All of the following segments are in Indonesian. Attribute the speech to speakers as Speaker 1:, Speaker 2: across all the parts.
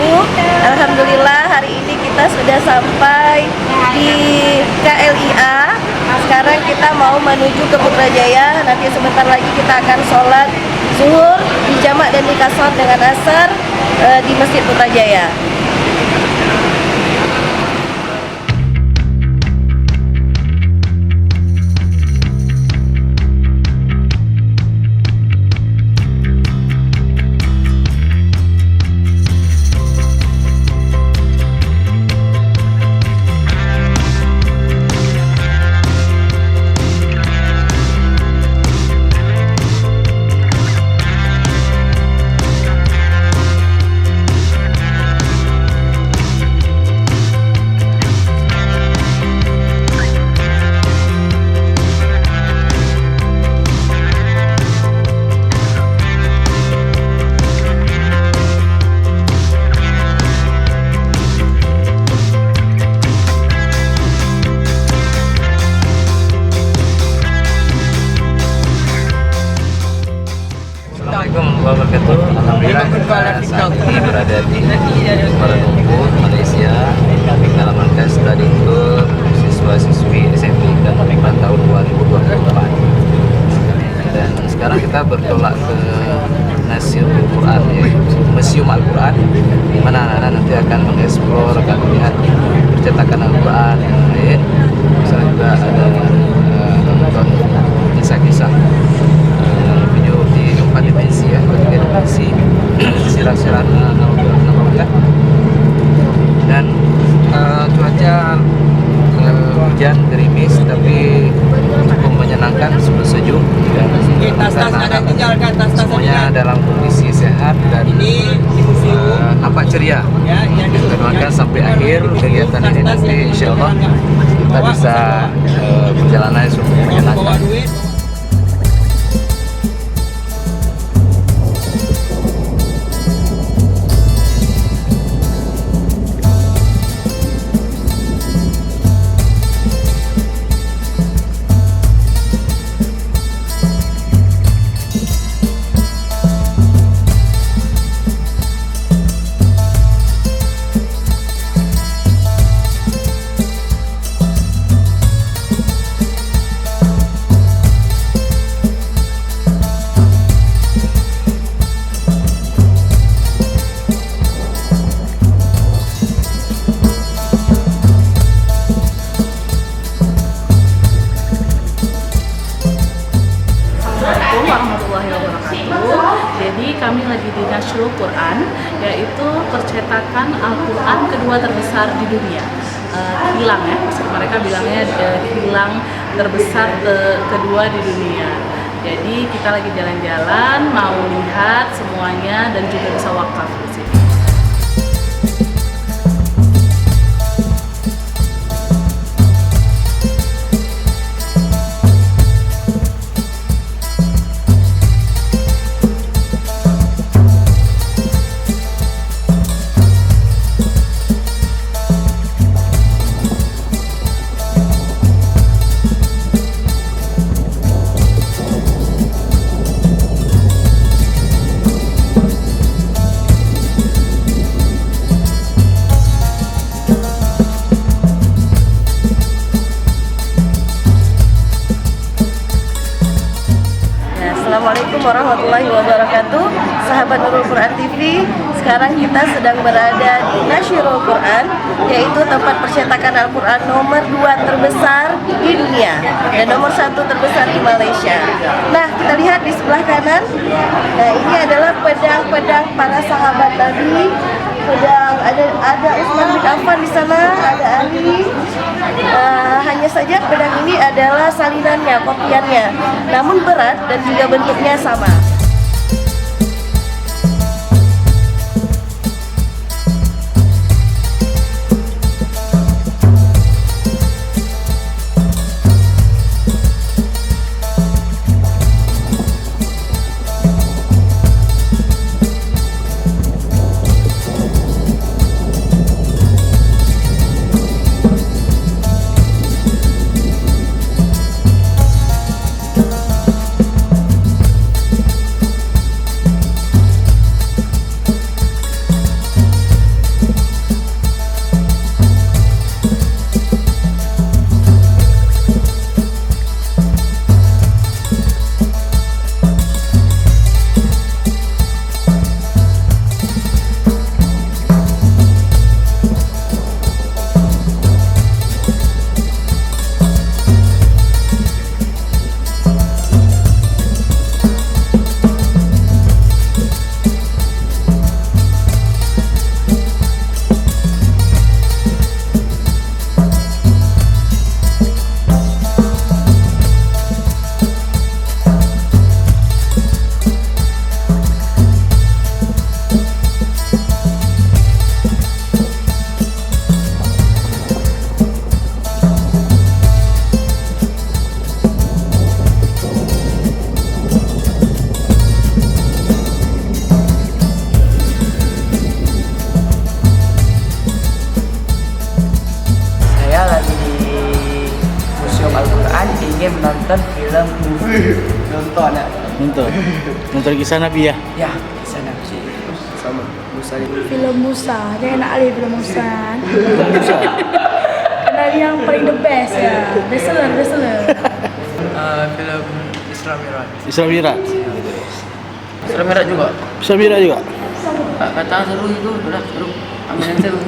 Speaker 1: wabarakatuh. Alhamdulillah hari ini kita sudah sampai di KLIA. Sekarang kita mau menuju ke Putrajaya. Nanti sebentar lagi kita akan sholat zuhur dijamak dan dikasar dengan asar di Masjid Putrajaya.
Speaker 2: Assalamualaikum warahmatullahi wabarakatuh. Alhamdulillah kita saat ini berada di Kuala Lumpur, Malaysia, dalam rangka study tour siswa-siswi SMP dan tahun 2024. Dan sekarang kita bertolak ke Nasirul Quran, yaitu Museum Al-Quran, di mana anak-anak nanti akan mengeksplor, akan melihat percetakan Al-Quran yang lain. Misalnya juga ada nonton kisah-kisah video di 4 dimensi ya, 3 dimensi sirah-sirah Nabawiyah. Dan cuaca hujan gerimis tapi cukup menyenangkan, sejuk dan semuanya dalam kondisi sehat dan nampak ceria. Kita doakan sampai akhir kegiatan ini nanti insya Allah kita bisa perjalanan sungguh menyenangkan.
Speaker 3: Warahmatullahi wabarakatuh. Jadi kami lagi di Nasirul Quran, yaitu percetakan Al-Quran kedua terbesar di dunia. Hilang ya, mereka bilangnya hilang terbesar kedua di dunia. Jadi kita lagi jalan-jalan, mau lihat semuanya dan juga bisa wakaf di sini.
Speaker 1: Assalamualaikum warahmatullahi wabarakatuh. Sahabat Nurul Quran TV, sekarang kita sedang berada di Nasirul Quran, yaitu tempat percetakan Al-Quran nomor 2 terbesar di dunia dan nomor 1 terbesar di Malaysia. Nah, kita lihat di sebelah kanan. Nah, ini adalah pedang-pedang para sahabat Nabi. Pedang ada Utsman bin Affan di sana, ada Ali. Hanya saja pedang ini adalah salinannya, kopiannya, namun berat dan juga bentuknya sama.
Speaker 4: menonton film movie. Nonton ya.
Speaker 5: Nonton kisah Nabi ya.
Speaker 4: Ya, sana sih. Sama Musa itu.
Speaker 6: Film Musa, dia enak kali film Musa. Karena dia yang paling the best ya, bestseller.
Speaker 4: Film Isra Miraj.
Speaker 5: Isra Mi'raj.
Speaker 4: Isra Miraj juga.
Speaker 5: Isra Mi'raj juga.
Speaker 4: Kata seru itu, udah seru. Ambil yang seru.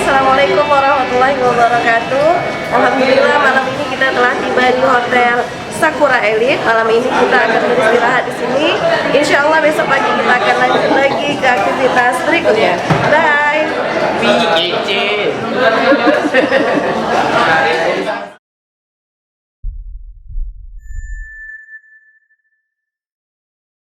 Speaker 1: Assalamualaikum warahmatullahi wabarakatuh. Alhamdulillah malam ini kita telah tiba di Hotel Sakura Elite. Malam ini kita akan beristirahat di sini. Insya Allah besok pagi kita akan lanjut lagi ke aktivitas berikutnya. Bye.